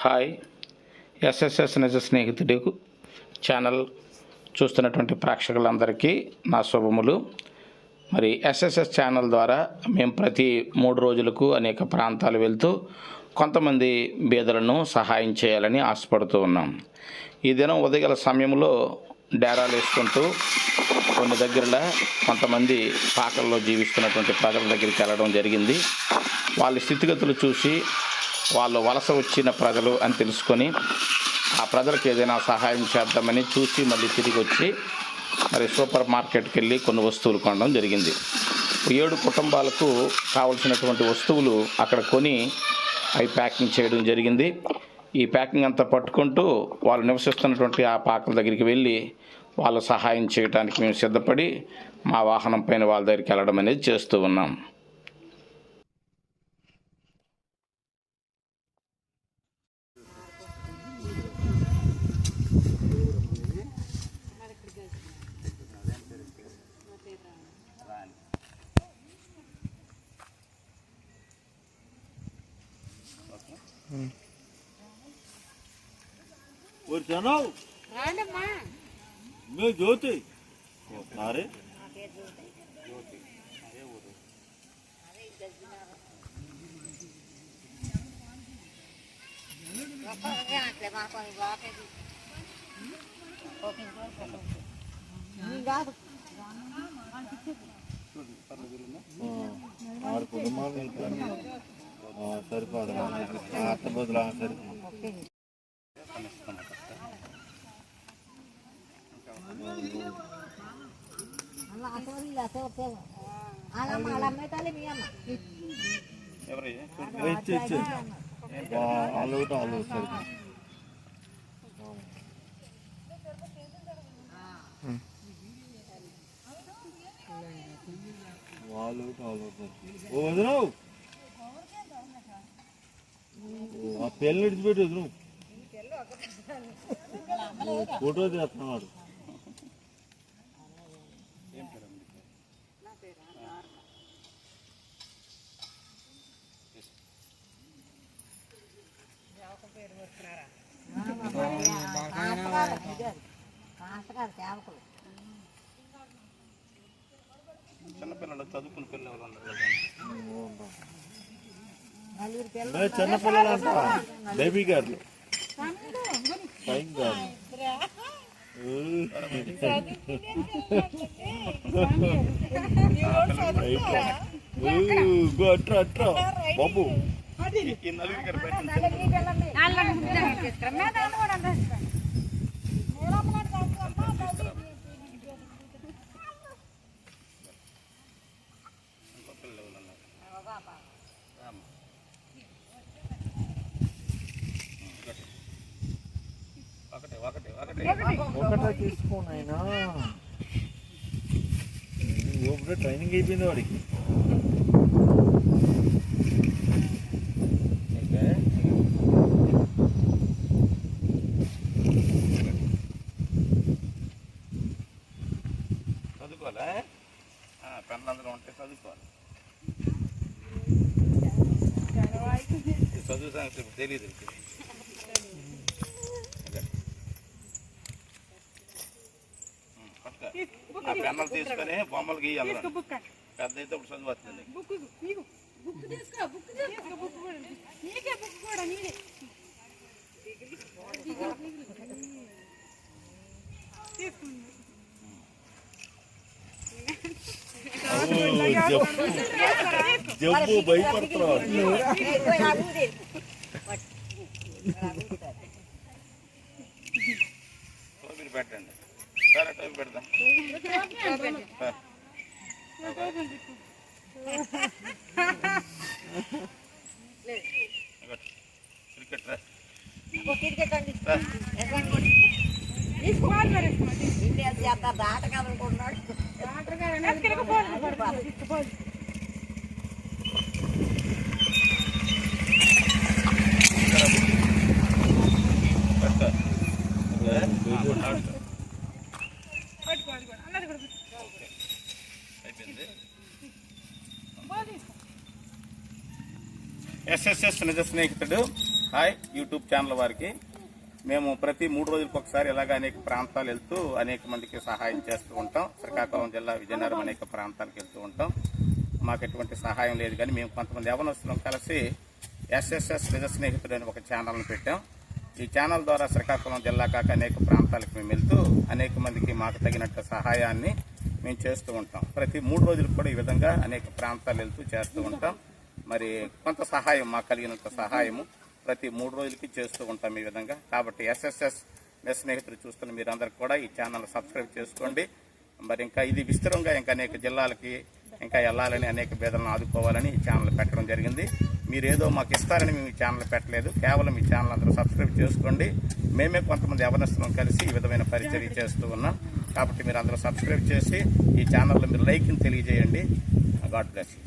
Hi, SSS నిజ స్నేహితుడు channel చూస్తున్నటువంటి ప్రేక్షకులందరికీ నా శుభములు. మరి ఎస్ఎస్ఎస్ ఛానల్ ద్వారా మేము ప్రతి 3 రోజులకు అనేక ప్రాంతాలు వెళ్తూ కొంతమంది బీదలను సహాయం చేయాలని ఆశపడుతూ ఉన్నాం. ఈ దినం ఉదయగల సమయంలో డేరాలు వేసుకుంటూ కొన్ని దగ్గరలో కొంతమంది పాకల్లో జీవిస్తున్నటువంటి ప్రజల దగ్గరికి వెళ్ళడం జరిగింది. వాళ్ళ స్థితిగతులు చూసి వాళ్ళు వలస వచ్చిన ప్రజలు అని తెలుసుకొని ఆ ప్రజలకు ఏదైనా సహాయం చేద్దామని చూసి మళ్ళీ తిరిగి వచ్చి మరి సూపర్ మార్కెట్కి వెళ్ళి కొన్ని వస్తువులు కొనడం జరిగింది. 7 కుటుంబాలకు కావలసినటువంటి వస్తువులు అక్కడ కొని అవి ప్యాకింగ్ చేయడం జరిగింది. ఈ ప్యాకింగ్ అంతా పట్టుకుంటూ వాళ్ళు నివసిస్తున్నటువంటి ఆ పాకల దగ్గరికి వెళ్ళి వాళ్ళు సహాయం చేయడానికి మేము సిద్ధపడి మా వాహనం పైన వాళ్ళ దగ్గరికి వెళ్ళడం అనేది చేస్తూ ఉన్నాం. मैं ज्योति अरे సరిపోదు అత్త బదులు సరిపోదు. ఆ పెళ్ళి విడిచిపెట్టేది నువ్వు ఫోటో తీస్తున్నాడు. చిన్నపిల్లలు చదువుకుని పిల్లలు చిన్నపిల్లలు అంట బేబీ గారు టైం గారు అట్రా అట్రా బాబు ఒకటే తీసుకోనైనా ఒకటే ట్రైనింగ్ అయిపోయింది వాడికి. చదువుకోవాలా? పెన్నందరూ ఉంటే చదువుకోవాలి. చదువు సంగతి తెలియదు. ఆ పెన్నులు తీసుకొని బొమ్మలు గీయాలి. పెద్ద అయితే ఒక చదువు వస్తుంది. జబ్బు భయపడుతున్నాడు. టోపీలు పెట్టండి. సరే టోపీ పెడతాం. క్రికెట్ దాటకాలనుకుంటున్నాడు. ఎస్ఎస్ఎస్ నిజ స్నేహితుడు హాయ్ యూట్యూబ్ ఛానల్ వారికి మేము ప్రతి 3 రోజులకు ఒకసారి ఇలాగ అనేక ప్రాంతాలు వెళ్తూ అనేక మందికి సహాయం చేస్తూ ఉంటాం. శ్రీకాకుళం జిల్లా విజయనగరం అనేక ప్రాంతాలకు వెళ్తూ ఉంటాం. మాకు ఎటువంటి సహాయం లేదు, కానీ మేము కొంతమంది యవనస్తులం కలిసి ఎస్ఎస్ఎస్ నిజ స్నేహితుడు అని ఒక ఛానల్ని పెట్టాం. ఈ ఛానల్ ద్వారా శ్రీకాకుళం జిల్లా కాక అనేక ప్రాంతాలకు మేము వెళ్తూ అనేక మందికి మాకు తగినట్టు సహాయాన్ని మేము చేస్తూ ఉంటాం. ప్రతి 3 రోజులకు కూడా ఈ విధంగా అనేక ప్రాంతాలు వెళ్తూ చేస్తూ ఉంటాం. మరి కొంత సహాయం మాకు కలిగినంత సహాయము ప్రతి 3 రోజులకి చేస్తూ ఉంటాం ఈ విధంగా. కాబట్టి ఎస్ఎస్ఎస్ నిజ స్నేహితులు చూస్తున్న మీరందరూ కూడా ఈ ఛానల్ సబ్స్క్రైబ్ చేసుకోండి. మరి ఇంకా ఇది విస్తృతంగా ఇంకా అనేక జిల్లాలకి ఇంకా వెళ్ళాలని, అనేక పేదలను ఆదుకోవాలని ఈ ఛానల్ పెట్టడం జరిగింది. మీరేదో మాకు ఇస్తారని మేము ఈ ఛానల్ పెట్టలేదు. కేవలం ఈ ఛానల్ అందరూ సబ్స్క్రైబ్ చేసుకోండి. మేమే కొంతమంది యవనస్తులం కలిసి ఈ విధమైన పరిచర్య చేస్తూ ఉన్నాం. కాబట్టి మీరు అందరూ సబ్స్క్రైబ్ చేసి ఈ ఛానల్లో మీరు లైక్ని తెలియజేయండి. God bless you.